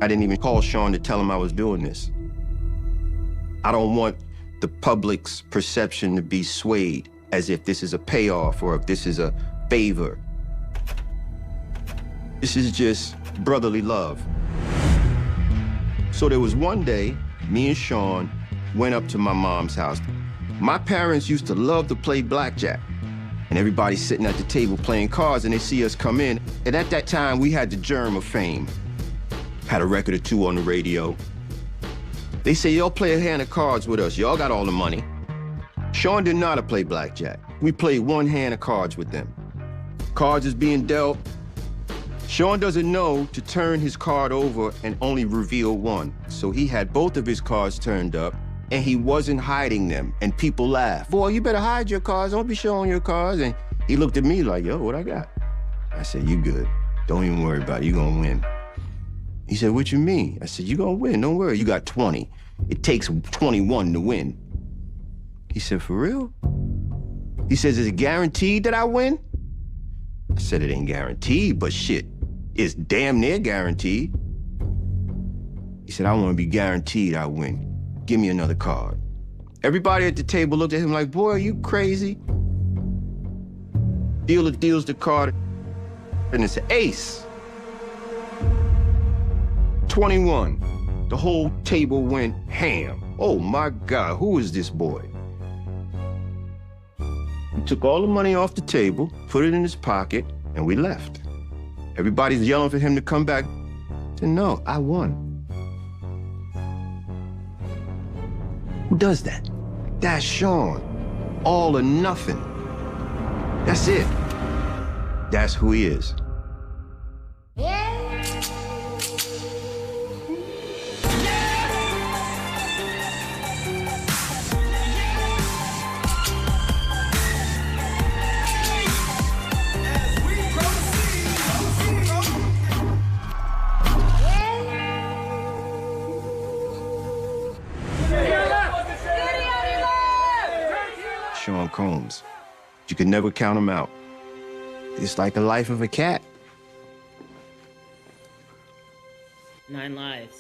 I didn't even call Sean to tell him I was doing this. I don't want the public's perception to be swayed as if this is a payoff or if this is a favor. This is just brotherly love. So there was one day, me and Sean went up to my mom's house. My parents used to love to play blackjack. And everybody's sitting at the table playing cards and they see us come in. And at that time, we had the germ of fame. Had a record or two on the radio. They say, y'all play a hand of cards with us. Y'all got all the money. Sean didn't know how to play blackjack. We played one hand of cards with them. Cards is being dealt. Sean doesn't know to turn his card over and only reveal one. So he had both of his cards turned up and he wasn't hiding them. And people laughed. Boy, you better hide your cards. Don't be showing your cards. And he looked at me like, yo, what I got? I said, you good. Don't even worry about it. You gonna win. He said, what you mean? I said, you gonna win. Don't worry. You got 20. It takes 21 to win. He said, for real? He says, is it guaranteed that I win? I said, it ain't guaranteed, but shit, it's damn near guaranteed. He said, I want to be guaranteed I win. Give me another card. Everybody at the table looked at him like, boy, are you crazy? Dealer deals the card, and it's an ace. 21. The whole table went ham. Oh my God, who is this boy? He took all the money off the table, put it in his pocket, and we left. Everybody's yelling for him to come back. I said, no, I won. Who does that? That's Sean. All or nothing. That's it. That's who he is. Sean Combs. You can never count him out. It's like the life of a cat. 9 lives.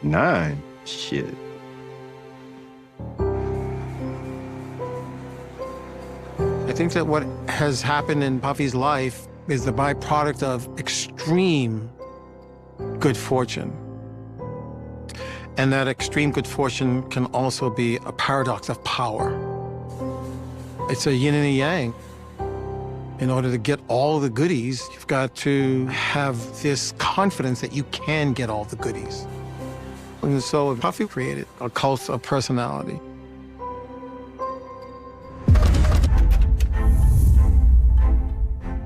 9? Shit. I think that what has happened in Puffy's life is the byproduct of extreme good fortune. And that extreme good fortune can also be a paradox of power. It's a yin and a yang. In order to get all the goodies, you've got to have this confidence that you can get all the goodies. And so Puffy created a cult of personality.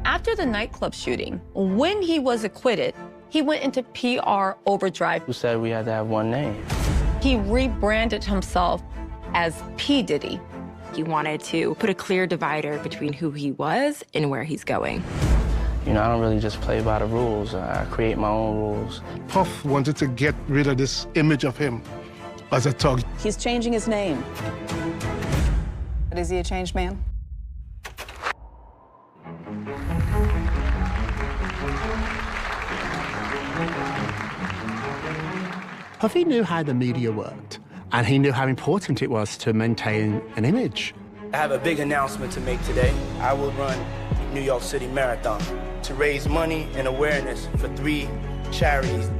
After the nightclub shooting, when he was acquitted, he went into PR overdrive. Who said we had to have one name? He rebranded himself as P. Diddy. He wanted to put a clear divider between who he was and where he's going. You know, I don't really just play by the rules. I create my own rules. Puff wanted to get rid of this image of him as a thug. He's changing his name. But is he a changed man? Puffy knew how the media worked, and he knew how important it was to maintain an image. I have a big announcement to make today. I will run the New York City Marathon to raise money and awareness for 3 charities.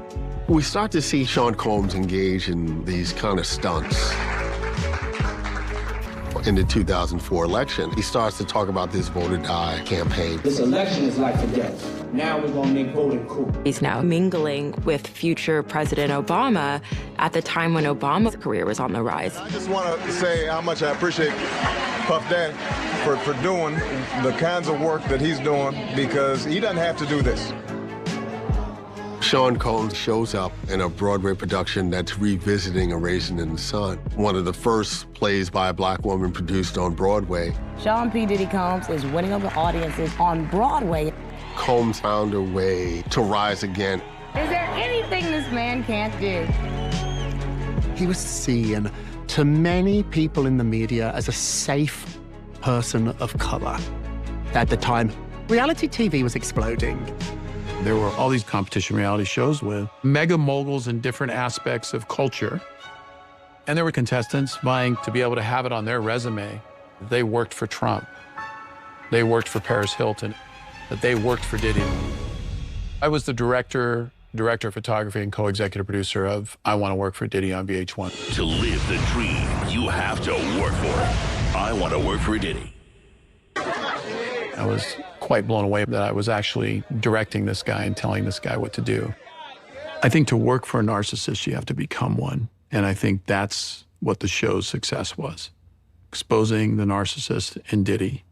We start to see Sean Combs engage in these kind of stunts. In the 2004 election, he starts to talk about this vote or die campaign. This election is life or death. Now we're gonna make voting cool. He's now mingling with future President Obama at the time when Obama's career was on the rise. I just want to say how much I appreciate Puff Daddy for doing the kinds of work that he's doing, because he doesn't have to do this. Sean Combs shows up in a Broadway production that's revisiting A Raisin in the Sun, one of the first plays by a black woman produced on Broadway. Sean P. Diddy Combs is winning over audiences on Broadway. Combs found a way to rise again. Is there anything this man can't do? He was seen to many people in the media as a safe person of color. At the time, reality TV was exploding. There were all these competition reality shows with mega moguls in different aspects of culture. And there were contestants vying to be able to have it on their resume. They worked for Trump. They worked for Paris Hilton. That they worked for Diddy. I was the director of photography and co-executive producer of I Want to Work for Diddy on VH1. To live the dream, you have to work for it. I Want to Work for Diddy. I was quite blown away that I was actually directing this guy and telling this guy what to do. I think to work for a narcissist, you have to become one. And I think that's what the show's success was, exposing the narcissist in Diddy.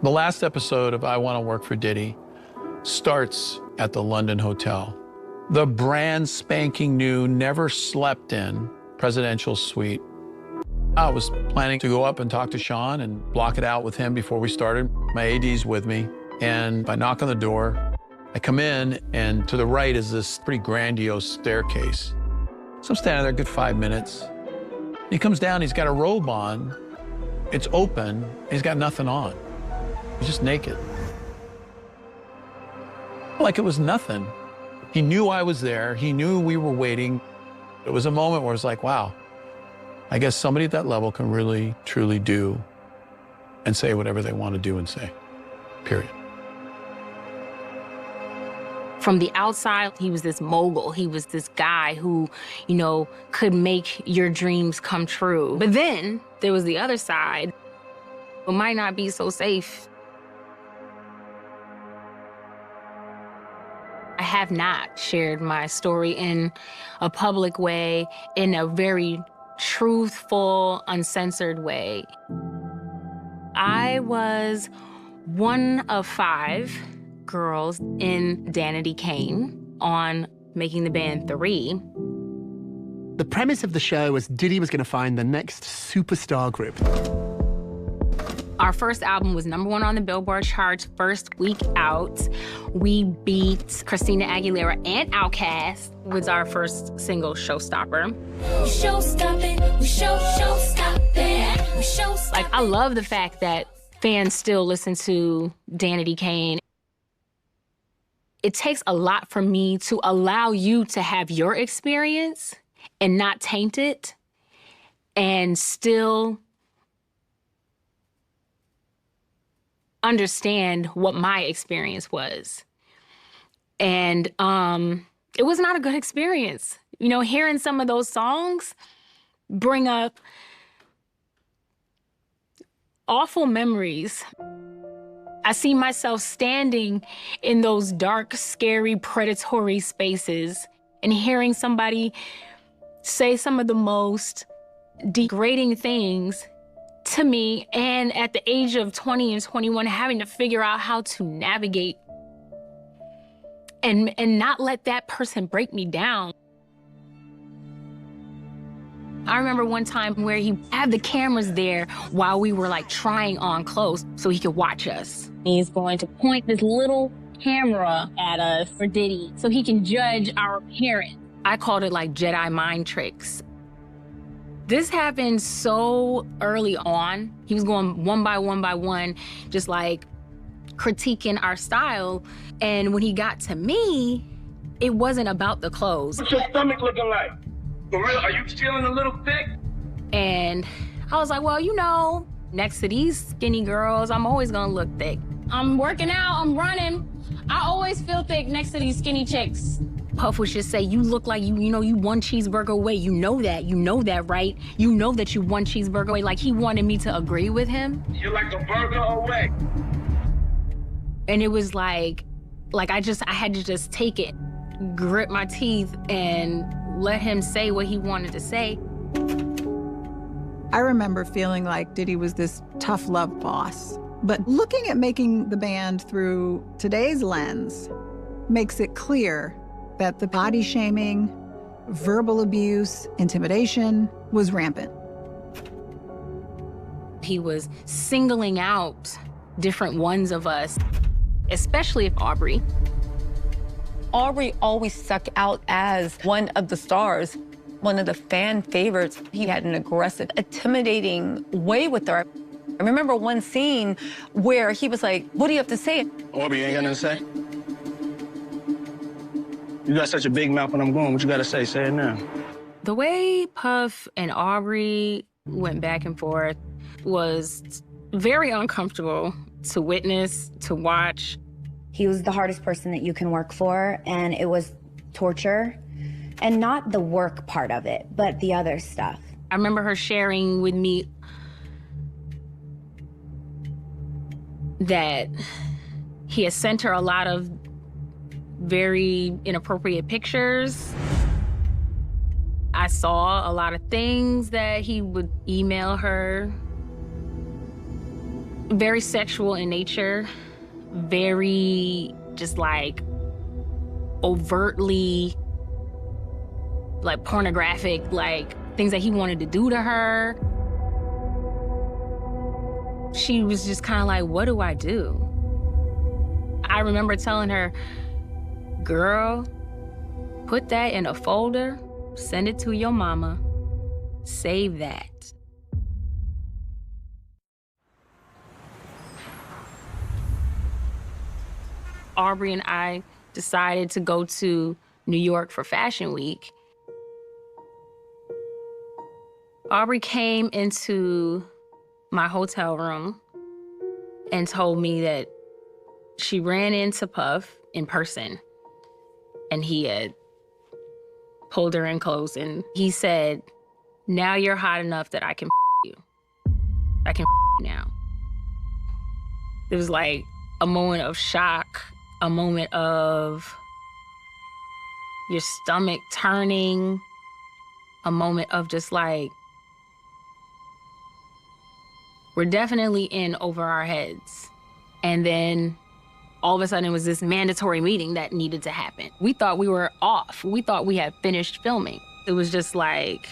The last episode of I Want to Work for Diddy starts at the London Hotel. The brand spanking new, never slept in presidential suite. I was planning to go up and talk to Sean and block it out with him before we started. My AD's with me, and I knock on the door. I come in, and to the right is this pretty grandiose staircase. So I'm standing there a good 5 minutes. He comes down, he's got a robe on. It's open, and he's got nothing on. He's just naked. Like it was nothing. He knew I was there. He knew we were waiting. It was a moment where it's like, wow, I guess somebody at that level can really, truly do and say whatever they want to do and say, period. From the outside, he was this mogul. He was this guy who, you know, could make your dreams come true. But then there was the other side. It might not be so safe. I have not shared my story in a public way, in a very truthful, uncensored way. I was one of 5 girls in Danity Kane on Making the Band 3. The premise of the show was Diddy was going to find the next superstar group. Our first album was #1 on the Billboard charts first week out. We beat Christina Aguilera and Outkast with our first single, Showstopper. Like, I love the fact that fans still listen to Danity Kane. It takes a lot for me to allow you to have your experience and not taint it and still understand what my experience was. And it was not a good experience. You know, hearing some of those songs bring up awful memories. I see myself standing in those dark, scary, predatory spaces and hearing somebody say some of the most degrading things to me, and at the age of 20 and 21, having to figure out how to navigate and not let that person break me down. I remember one time where he had the cameras there while we were like trying on clothes so he could watch us. He's going to point this little camera at us for Diddy so he can judge our appearance. I called it like Jedi mind tricks. This happened so early on. He was going one by one, just like critiquing our style. And when he got to me, it wasn't about the clothes. What's your stomach looking like? For real, are you feeling a little thick? And I was like, well, you know, next to these skinny girls, I'm always gonna look thick. I'm working out, I'm running. I always feel thick next to these skinny chicks. Puff would just say, you look like you know, you 1 cheeseburger away. You know that, right? You know that you 1 cheeseburger away. Like, he wanted me to agree with him. You're like a burger away. And it was like I had to just take it, grit my teeth, and let him say what he wanted to say. I remember feeling like Diddy was this tough love boss. But looking at Making the Band through today's lens makes it clear that the body shaming, verbal abuse, intimidation was rampant. He was singling out different ones of us, especially Aubrey. Aubrey always stuck out as one of the stars, one of the fan favorites. He had an aggressive, intimidating way with her. I remember one scene where he was like, what do you have to say? Aubrey, you ain't got nothing to say? You got such a big mouth when I'm going. What you got to say? Say it now. The way Puff and Aubrey went back and forth was very uncomfortable to witness, to watch. He was the hardest person that you can work for, and it was torture. And not the work part of it, but the other stuff. I remember her sharing with me that he had sent her a lot of very inappropriate pictures. I saw a lot of things that he would email her. Very sexual in nature, very just like overtly like pornographic, like things that he wanted to do to her. She was just kind of like, what do I do? I remember telling her, girl, put that in a folder, send it to your mama, save that. Aubrey and I decided to go to New York for Fashion Week. Aubrey came into my hotel room and told me that she ran into Puff in person and he had pulled her in close and he said, now you're hot enough that I can you. I can you now. It was like a moment of shock, a moment of your stomach turning, a moment of just like, we're definitely in over our heads. And then all of a sudden it was this mandatory meeting that needed to happen. We thought we were off. We thought we had finished filming. It was just like,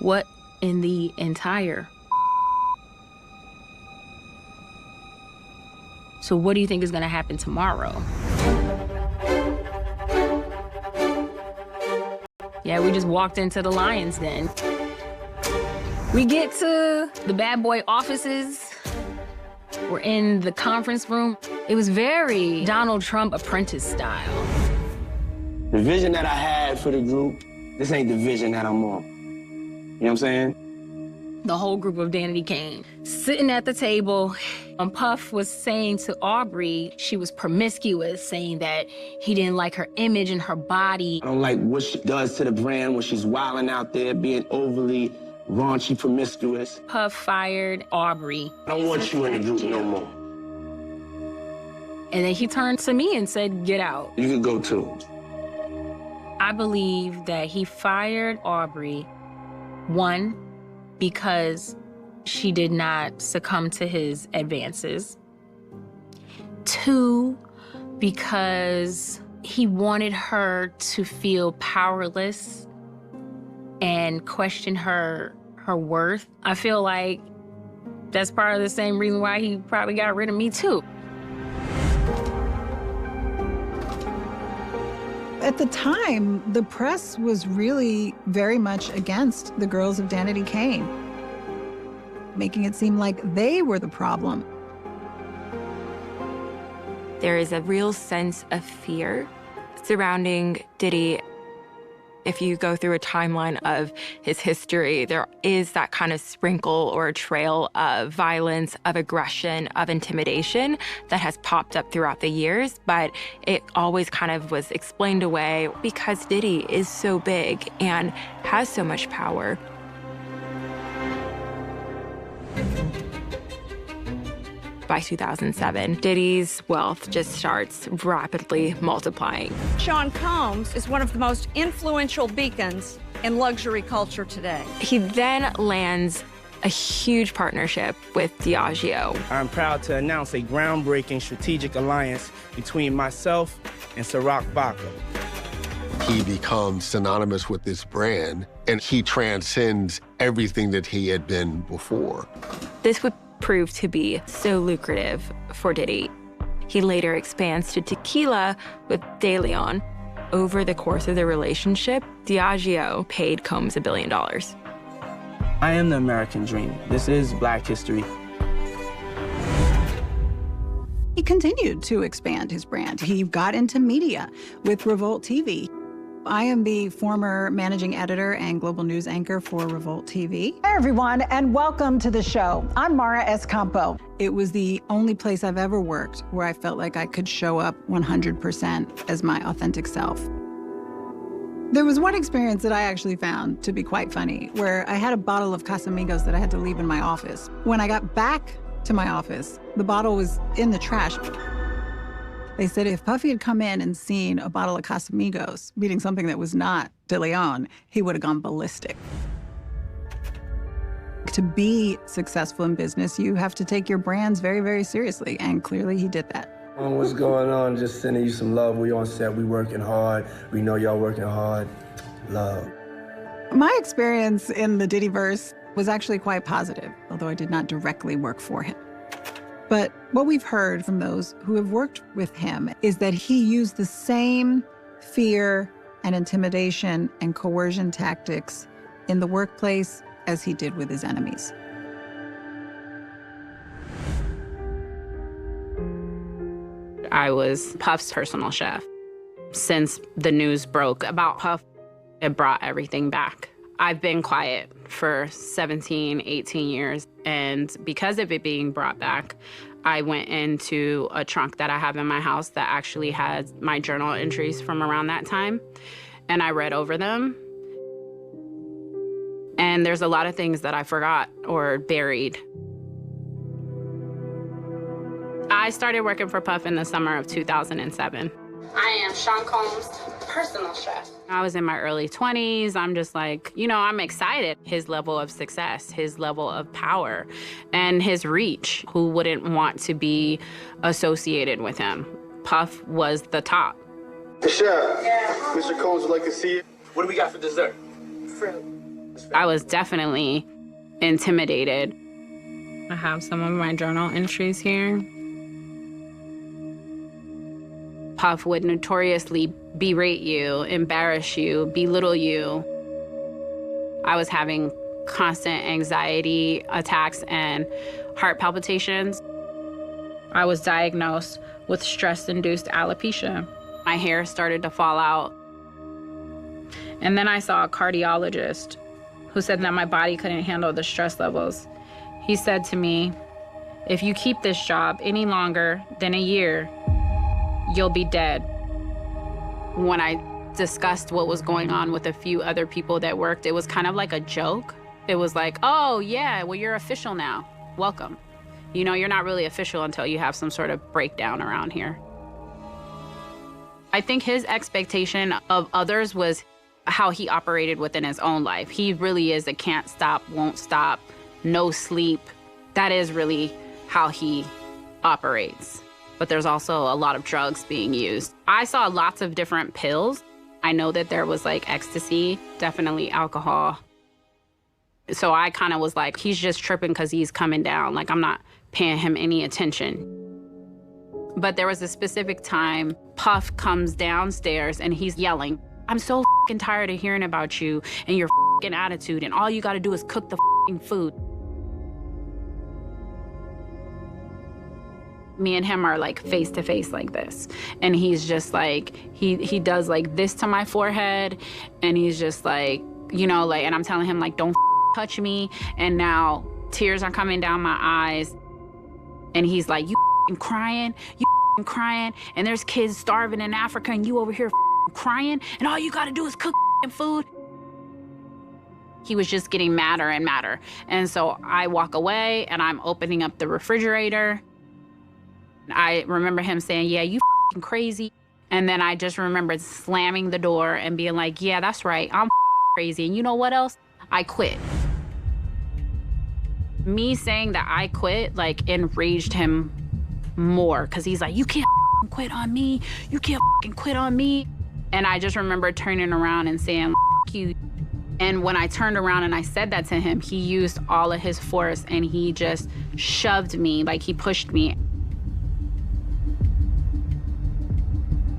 what in the entire? So what do you think is gonna happen tomorrow? Yeah, we just walked into the Lion's Den. We get to the bad boy offices. We're in the conference room. It was very Donald Trump apprentice style. The vision that I had for the group, this ain't the vision that I'm on. You know what I'm saying? The whole group of Danity came, sitting at the table, and Puff was saying to Aubrey, she was promiscuous, saying that he didn't like her image and her body. I don't like what she does to the brand when she's wilding out there, being overly raunchy, promiscuous. Puff fired Aubrey. I don't want you in the group no more. And then he turned to me and said, get out. You can go too. I believe that he fired Aubrey, one, because she did not succumb to his advances. Two, because he wanted her to feel powerless and question her worth. I feel like that's part of the same reason why he probably got rid of me too. At the time, the press was really very much against the girls of Danity Kane, making it seem like they were the problem. There is a real sense of fear surrounding Diddy. If you go through a timeline of his history, there is that kind of sprinkle or a trail of violence, of aggression, of intimidation that has popped up throughout the years, but it always kind of was explained away because Diddy is so big and has so much power. By 2007, Diddy's wealth just starts rapidly multiplying. Sean Combs is one of the most influential beacons in luxury culture today. He then lands a huge partnership with Diageo. I'm proud to announce a groundbreaking strategic alliance between myself and Ciroc Vodka. He becomes synonymous with this brand, and he transcends everything that he had been before. This would prove to be so lucrative for Diddy. He later expands to tequila with De Leon. Over the course of the relationship, Diageo paid Combs $1 billion. I am the American dream. This is Black history. He continued to expand his brand. He got into media with Revolt TV. I am the former managing editor and global news anchor for Revolt TV. Hi, everyone, and welcome to the show. I'm MIRA Escampo. It was the only place I've ever worked where I felt like I could show up 100% as my authentic self. There was one experience that I actually found to be quite funny, where I had a bottle of Casamigos that I had to leave in my office. When I got back to my office, the bottle was in the trash. They said if Puffy had come in and seen a bottle of Casamigos, meaning something that was not De Leon, he would have gone ballistic. To be successful in business, you have to take your brands very, very seriously, and clearly he did that. What's going on? Just sending you some love. We on set, we working hard. We know y'all working hard. Love. My experience in the Diddyverse was actually quite positive, although I did not directly work for him. But what we've heard from those who have worked with him is that he used the same fear and intimidation and coercion tactics in the workplace as he did with his enemies. I was Puff's personal chef. Since the news broke about Puff, it brought everything back. I've been quiet for 17, 18 years, and because of it being brought back, I went into a trunk that I have in my house that actually has my journal entries from around that time, and I read over them. And there's a lot of things that I forgot or buried. I started working for Puff in the summer of 2007. I am Sean Combs' personal chef. I was in my early 20s. I'm just like, you know, I'm excited. His level of success, his level of power, and his reach. Who wouldn't want to be associated with him? Puff was the top. The chef, Mr. Combs would like to see you. What do we got for dessert? Fruit. I was definitely intimidated. I have some of my journal entries here. Puff would notoriously berate you, embarrass you, belittle you. I was having constant anxiety attacks and heart palpitations. I was diagnosed with stress-induced alopecia. My hair started to fall out. And then I saw a cardiologist who said that my body couldn't handle the stress levels. He said to me, if you keep this job any longer than a year, you'll be dead. When I discussed what was going on with a few other people that worked, it was kind of like a joke. It was like, oh yeah, well you're official now, welcome. You know, you're not really official until you have some sort of breakdown around here. I think his expectation of others was how he operated within his own life. He really is a can't stop, won't stop, no sleep. That is really how he operates. But there's also a lot of drugs being used. I saw lots of different pills. I know that there was like ecstasy, definitely alcohol. So I kind of was like, he's just tripping because he's coming down. Like I'm not paying him any attention. But there was a specific time, Puff comes downstairs and he's yelling, I'm so f***ing tired of hearing about you and your f***ing attitude, and all you gotta do is cook the f***ing food. Me and him are like face to face like this. And he's just like, he does like this to my forehead. And he's just like, you know, like, and I'm telling him like, don't touch me. And now tears are coming down my eyes. And he's like, you crying, you crying. And there's kids starving in Africa and you over here crying. And all you gotta do is cook food. He was just getting madder and madder. And so I walk away and I'm opening up the refrigerator. I remember him saying, yeah, you f***ing crazy. And then I just remembered slamming the door and being like, yeah, that's right, I'm crazy. And you know what else? I quit. Me saying that I quit, like, enraged him more, because he's like, you can't quit on me. You can't quit on me. And I just remember turning around and saying, you. And when I turned around and I said that to him, he used all of his force and he just shoved me, like he pushed me.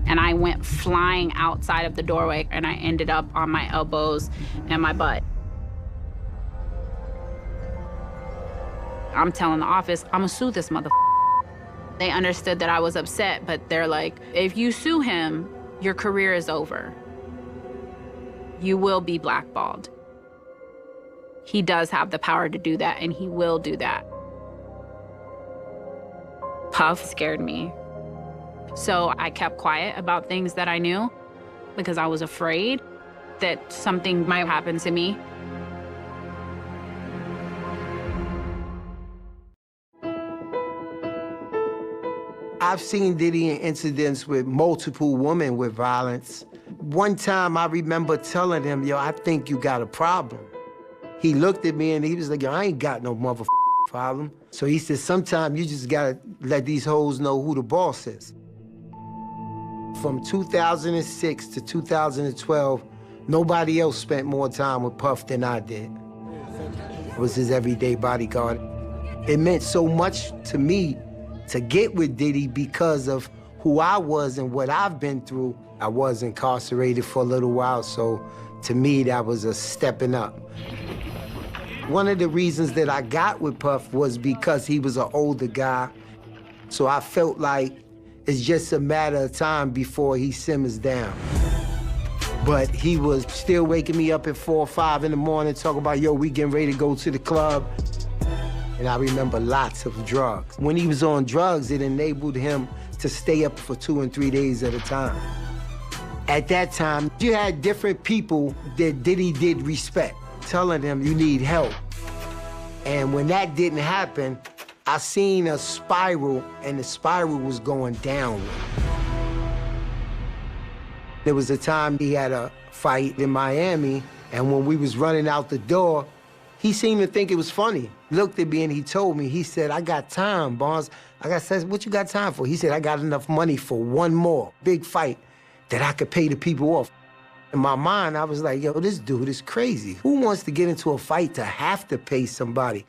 And I went flying outside of the doorway and I ended up on my elbows and my butt. I'm telling the office, I'm gonna sue this motherfucker. They understood that I was upset, but they're like, if you sue him, your career is over. You will be blackballed. He does have the power to do that, and he will do that. Puff scared me. So I kept quiet about things that I knew because I was afraid that something might happen to me. I've seen Diddy in incidents with multiple women with violence. One time I remember telling him, yo, I think you got a problem. He looked at me and he was like, yo, I ain't got no motherfucking problem. So he said, sometimes you just gotta let these hoes know who the boss is. From 2006 to 2012, nobody else spent more time with Puff than I did. I was his everyday bodyguard. It meant so much to me to get with Diddy because of who I was and what I've been through. I was incarcerated for a little while, so to me, that was a stepping up. One of the reasons that I got with Puff was because he was an older guy, so I felt like it's just a matter of time before he simmers down. But he was still waking me up at 4 or 5 in the morning talking about, yo, we getting ready to go to the club. And I remember lots of drugs. When he was on drugs, it enabled him to stay up for 2 and 3 days at a time. At that time, you had different people that Diddy did respect, telling him you need help. And when that didn't happen, I seen a spiral, and the spiral was going downward. There was a time he had a fight in Miami, and when we was running out the door, he seemed to think it was funny. Looked at me and he told me, he said, I got time, Barnes. I said, what you got time for? He said, I got enough money for one more big fight that I could pay the people off. In my mind, I was like, yo, this dude is crazy. Who wants to get into a fight to have to pay somebody?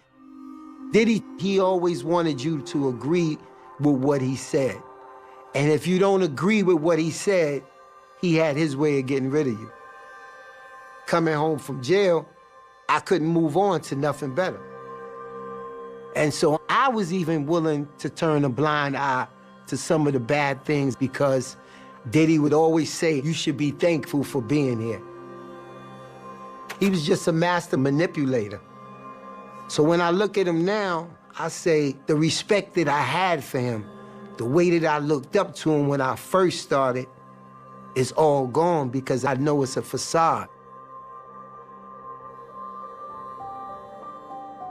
Diddy, he always wanted you to agree with what he said. And if you don't agree with what he said, he had his way of getting rid of you. Coming home from jail, I couldn't move on to nothing better. And so I was even willing to turn a blind eye to some of the bad things because Diddy would always say, you should be thankful for being here. He was just a master manipulator. So when I look at him now, I say the respect that I had for him, the way that I looked up to him when I first started, is all gone because I know it's a facade.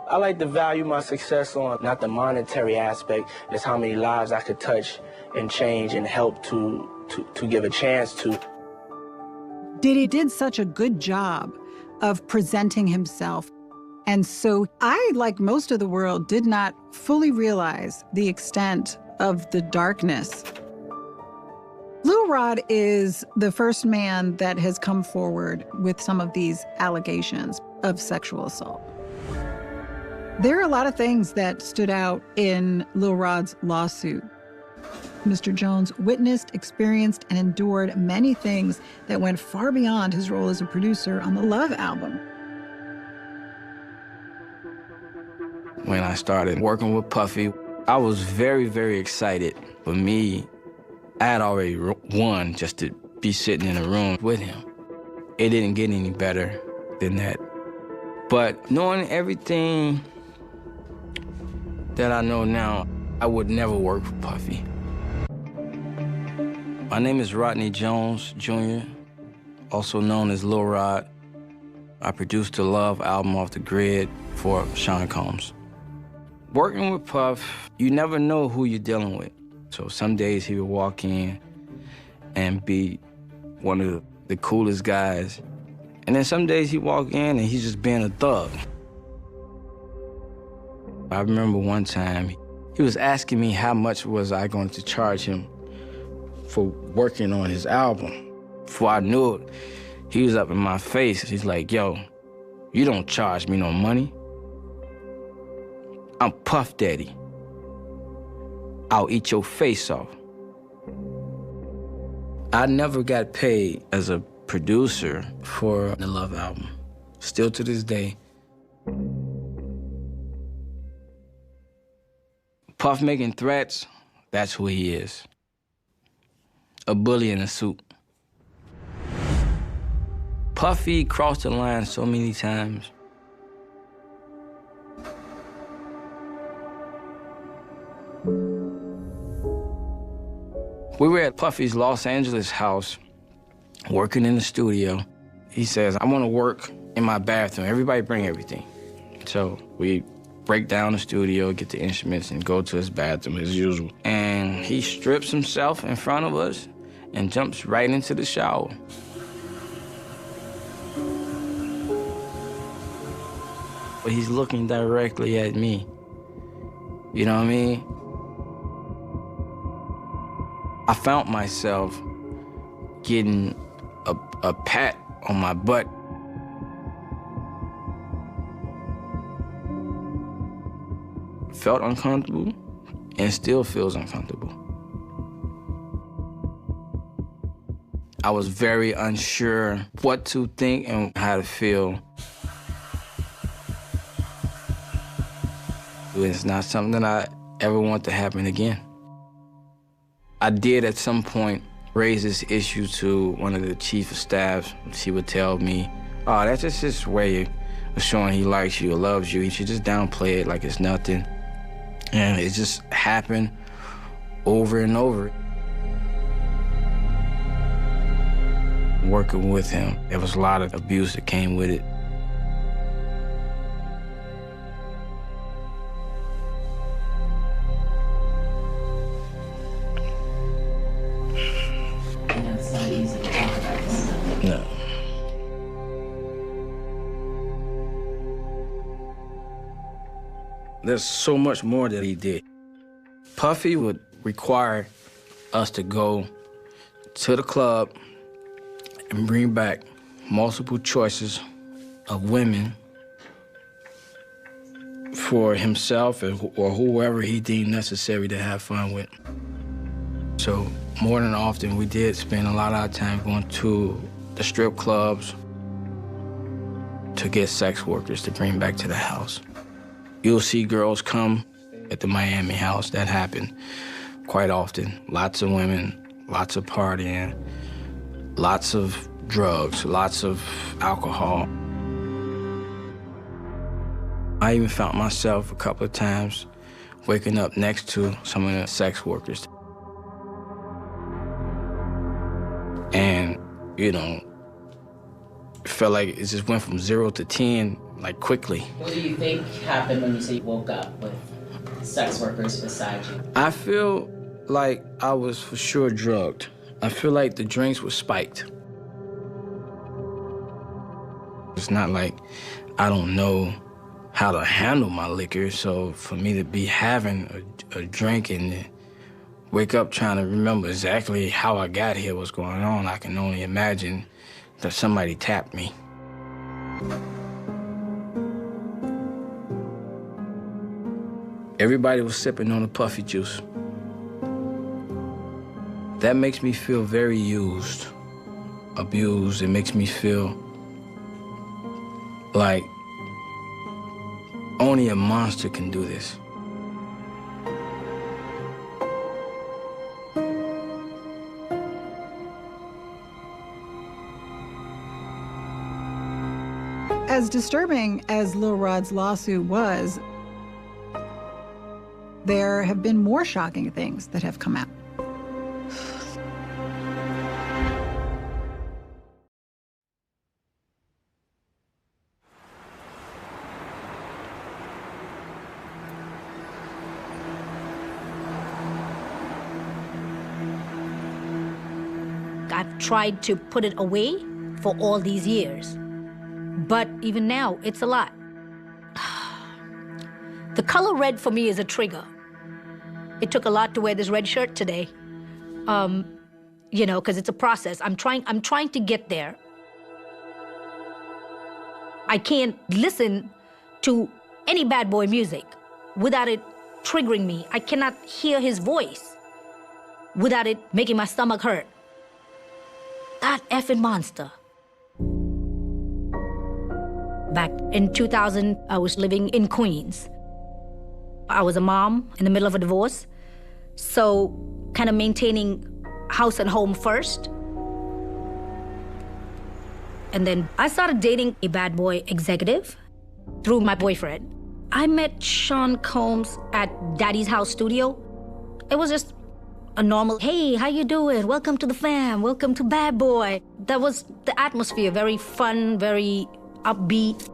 I like to value my success on not the monetary aspect, it's how many lives I could touch and change and help to give a chance to. Diddy did such a good job of presenting himself. And so I, like most of the world, did not fully realize the extent of the darkness. Lil Rod is the first man that has come forward with some of these allegations of sexual assault. There are a lot of things that stood out in Lil Rod's lawsuit. Mr. Jones witnessed, experienced, and endured many things that went far beyond his role as a producer on the Love album. When I started working with Puffy, I was very, very excited. For me, I had already won just to be sitting in a room with him. It didn't get any better than that. But knowing everything that I know now, I would never work with Puffy. My name is Rodney Jones, Jr., also known as Lil Rod. I produced the Love album Off the Grid for Sean Combs. Working with Puff, you never know who you're dealing with. So some days he would walk in and be one of the coolest guys. And then some days he'd walk in and he's just being a thug. I remember one time, he was asking me how much was I going to charge him for working on his album. Before I knew it, he was up in my face. He's like, yo, you don't charge me no money. I'm Puff Daddy. I'll eat your face off. I never got paid as a producer for the Love album. Still to this day. Puff making threats, that's who he is. A bully in a suit. Puffy crossed the line so many times. We were at Puffy's Los Angeles house, working in the studio. He says, I want to work in my bathroom. Everybody bring everything. So we break down the studio, get the instruments, and go to his bathroom as usual. And he strips himself in front of us and jumps right into the shower. But he's looking directly at me. You know what I mean? I found myself getting a pat on my butt. Felt uncomfortable and still feels uncomfortable. I was very unsure what to think and how to feel. It's not something that I ever want to happen again. I did at some point raise this issue to one of the chief of staffs. She would tell me, oh, that's just his way of showing he likes you or loves you. He should just downplay it like it's nothing. And it just happened over and over. Working with him, there was a lot of abuse that came with it. It's not easy to talk about this stuff. No. There's so much more that he did. Puffy would require us to go to the club and bring back multiple choices of women for himself or whoever he deemed necessary to have fun with. So more than often, we did spend a lot of our time going to the strip clubs to get sex workers to bring back to the house. You'll see girls come at the Miami house. That happened quite often. Lots of women, lots of partying, lots of drugs, lots of alcohol. I even found myself a couple of times waking up next to some of the sex workers. And, you know, it felt like it just went from 0 to 10, like, quickly. What do you think happened when you say you woke up with sex workers beside you? I feel like I was for sure drugged. I feel like the drinks were spiked. It's not like I don't know how to handle my liquor, so for me to be having a drink and wake up trying to remember exactly how I got here, what's going on, I can only imagine that somebody tapped me. Everybody was sipping on the Puffy juice. That makes me feel very used, abused. It makes me feel like only a monster can do this. As disturbing as Lil Rod's lawsuit was, there have been more shocking things that have come out. I've tried to put it away for all these years. But even now, it's a lot. The color red for me is a trigger. It took a lot to wear this red shirt today. You know, because it's a process. I'm trying to get there. I can't listen to any bad boy music without it triggering me. I cannot hear his voice without it making my stomach hurt. That effing monster. Back in 2000, I was living in Queens. I was a mom in the middle of a divorce, so kind of maintaining house and home first. And then I started dating a bad boy executive through my boyfriend. I met Sean Combs at Daddy's House Studio. It was just a normal, hey, how you doing? Welcome to the fam, welcome to Bad Boy. That was the atmosphere, very fun, very upbeat.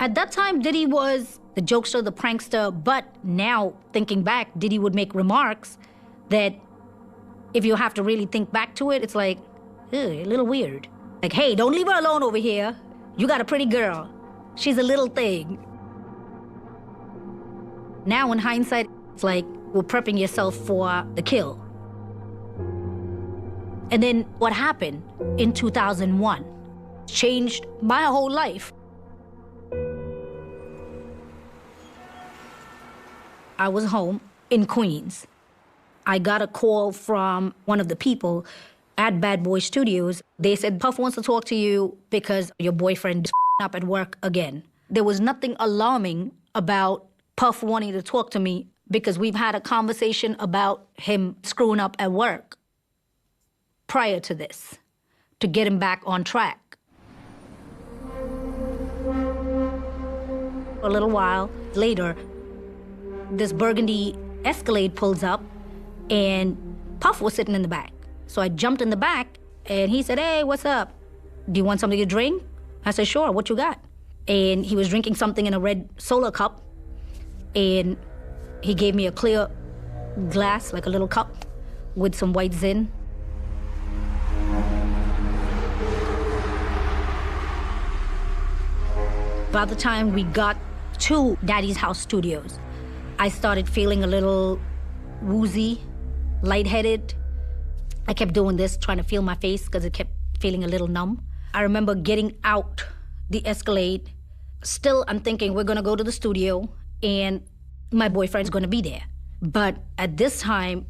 At that time, Diddy was the jokester, the prankster, but now, thinking back, Diddy would make remarks that if you have to really think back to it, it's like, a little weird. Like, hey, don't leave her alone over here. You got a pretty girl. She's a little thing. Now, in hindsight, it's like we're prepping yourself for the kill. And then what happened in 2001 changed my whole life. I was home in Queens. I got a call from one of the people at Bad Boy Studios. They said, Puff wants to talk to you because your boyfriend is up at work again. There was nothing alarming about Puff wanting to talk to me because we've had a conversation about him screwing up at work prior to this, to get him back on track. A little while later, this burgundy Escalade pulls up, and Puff was sitting in the back. So I jumped in the back, and he said, hey, what's up? Do you want something to drink? I said, sure, what you got? And he was drinking something in a red Solar cup, and he gave me a clear glass, like a little cup, with some white Zin. By the time we got to Daddy's House Studios, I started feeling a little woozy, lightheaded. I kept doing this, trying to feel my face because it kept feeling a little numb. I remember getting out the Escalade. Still, I'm thinking we're gonna go to the studio and my boyfriend's gonna be there. But at this time,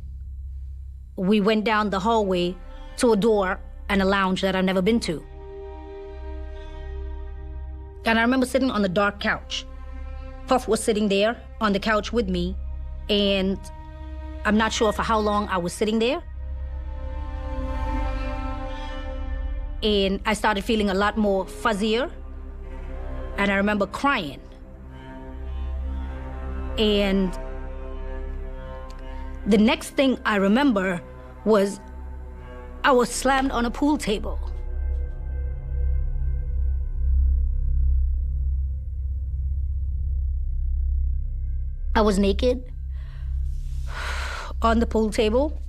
we went down the hallway to a door and a lounge that I've never been to. And I remember sitting on the dark couch. Puff was sitting there on the couch with me, and I'm not sure for how long I was sitting there. And I started feeling a lot more fuzzier, and I remember crying. And the next thing I remember was I was slammed on a pool table. I was naked on the pool table,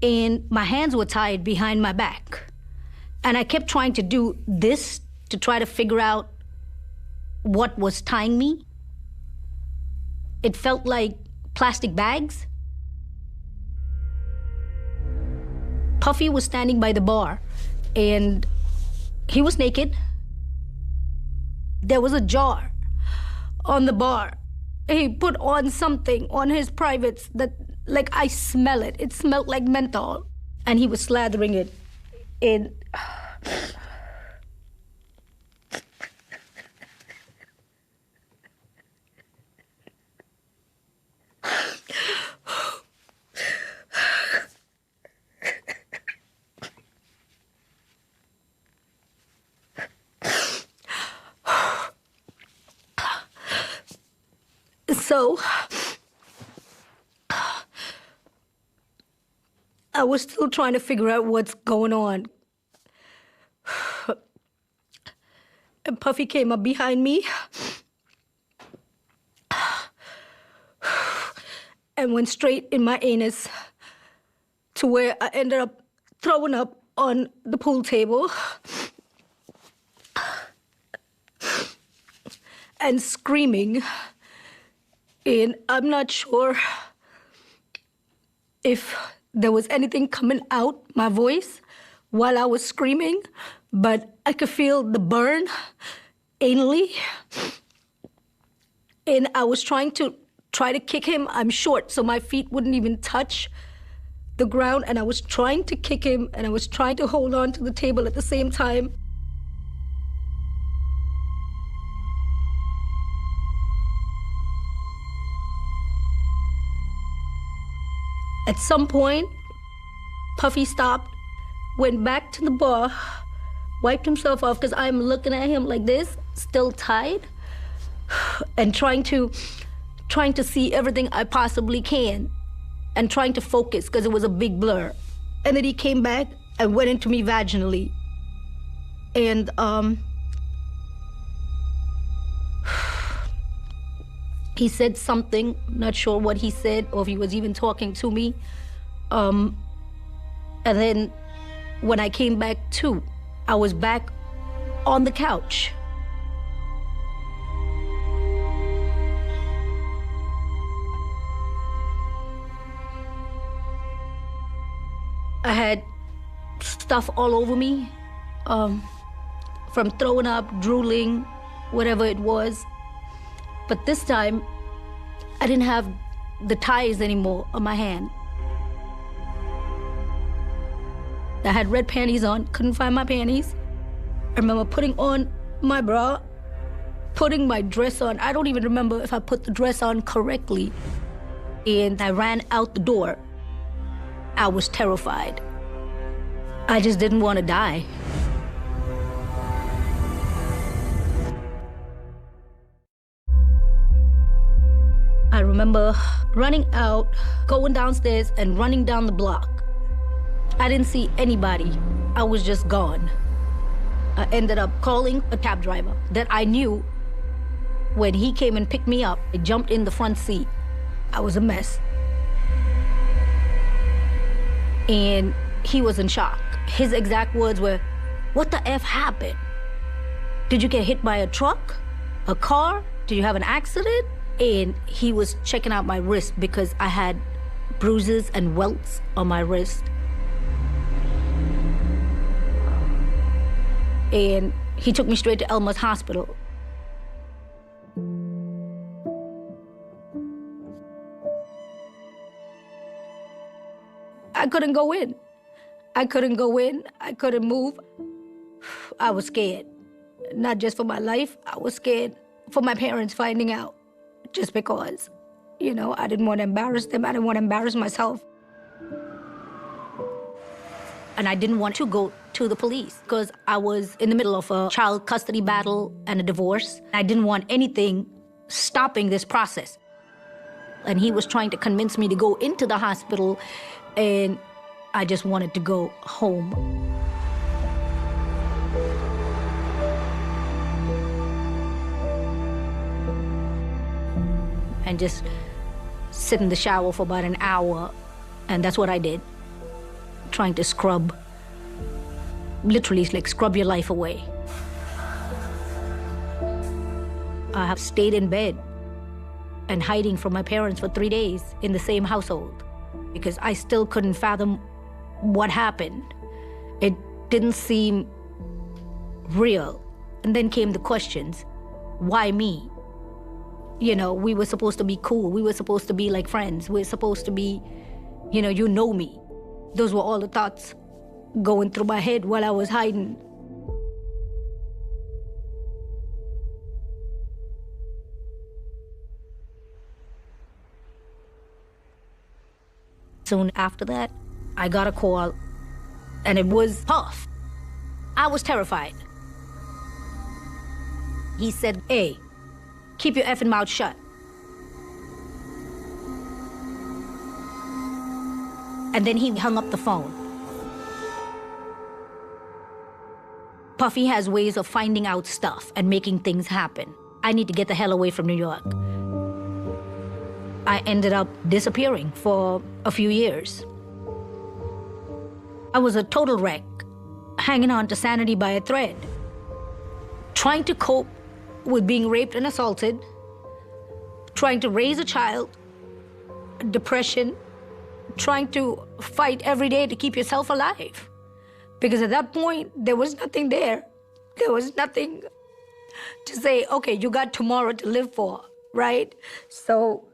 and my hands were tied behind my back. And I kept trying to do this to try to figure out what was tying me. It felt like plastic bags. Puffy was standing by the bar, and he was naked. There was a jar on the bar. He put on something on his privates that, like, I smell it. It smelled like menthol. And he was slathering it in. So, I was still trying to figure out what's going on. And Puffy came up behind me and went straight in my anus to where I ended up throwing up on the pool table and screaming. And I'm not sure if there was anything coming out my voice while I was screaming, but I could feel the burn anally. And I was trying to kick him. I'm short, so my feet wouldn't even touch the ground. And I was trying to kick him, and I was trying to hold on to the table at the same time. At some point, Puffy stopped, went back to the bar, wiped himself off because I'm looking at him like this, still tied, and trying to see everything I possibly can and trying to focus because it was a big blur. And then he came back and went into me vaginally. And he said something, not sure what he said or if he was even talking to me. And then when I came back to, I was back on the couch. I had stuff all over me, from throwing up, drooling, whatever it was. But this time, I didn't have the ties anymore on my hand. I had red panties on, couldn't find my panties. I remember putting on my bra, putting my dress on. I don't even remember if I put the dress on correctly. And I ran out the door. I was terrified. I just didn't want to die. I remember running out, going downstairs, and running down the block. I didn't see anybody. I was just gone. I ended up calling a cab driver that I knew. When he came and picked me up, I jumped in the front seat. I was a mess. And he was in shock. His exact words were, "What the F happened? Did you get hit by a truck? A car? Did you have an accident?" And he was checking out my wrist because I had bruises and welts on my wrist. And he took me straight to Elmer's Hospital. I couldn't go in. I couldn't move. I was scared. Not just for my life, I was scared for my parents finding out. Just because, I didn't want to embarrass them. I didn't want to embarrass myself. And I didn't want to go to the police because I was in the middle of a child custody battle and a divorce. I didn't want anything stopping this process. And he was trying to convince me to go into the hospital, and I just wanted to go home. And just sit in the shower for about an hour, and that's what I did. Trying to scrub, literally it's like scrub your life away. I have stayed in bed and hiding from my parents for 3 days in the same household because I still couldn't fathom what happened. It didn't seem real. And then came the questions, why me? We were supposed to be cool. We were supposed to be like friends. We're supposed to be, you know me. Those were all the thoughts going through my head while I was hiding. Soon after that, I got a call, and it was Puff. I was terrified. He said, "Hey, keep your effing mouth shut." And then he hung up the phone. Puffy has ways of finding out stuff and making things happen. I need to get the hell away from New York. I ended up disappearing for a few years. I was a total wreck, hanging on to sanity by a thread, trying to cope with being raped and assaulted, trying to raise a child, depression, trying to fight every day to keep yourself alive. Because at that point, there was nothing there. There was nothing to say, okay, you got tomorrow to live for, right? So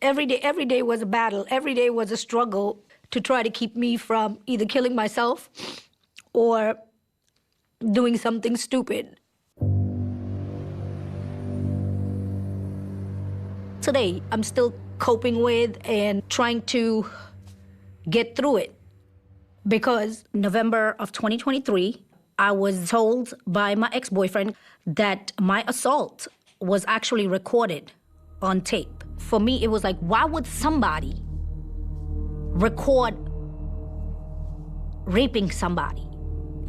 every day was a battle. Every day was a struggle to try to keep me from either killing myself or doing something stupid. Today, I'm still coping with and trying to get through it. Because November of 2023, I was told by my ex-boyfriend that my assault was actually recorded on tape. For me, it was like, why would somebody record raping somebody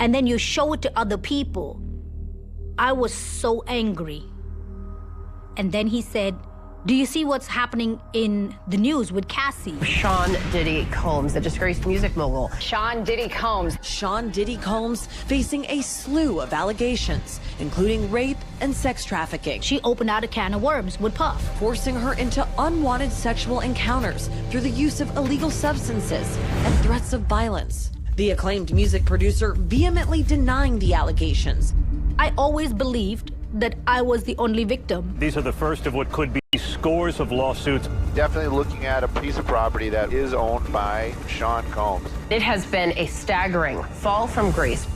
and then you show it to other people? I was so angry. And then he said, do you see what's happening in the news with Cassie? Sean Diddy Combs, the disgraced music mogul. Sean Diddy Combs. Sean Diddy Combs facing a slew of allegations, including rape and sex trafficking. She opened out a can of worms with Puff, forcing her into unwanted sexual encounters through the use of illegal substances and threats of violence. The acclaimed music producer vehemently denying the allegations. I always believed that I was the only victim. These are the first of what could be scores of lawsuits. Definitely looking at a piece of property that is owned by Sean Combs. It has been a staggering fall from grace.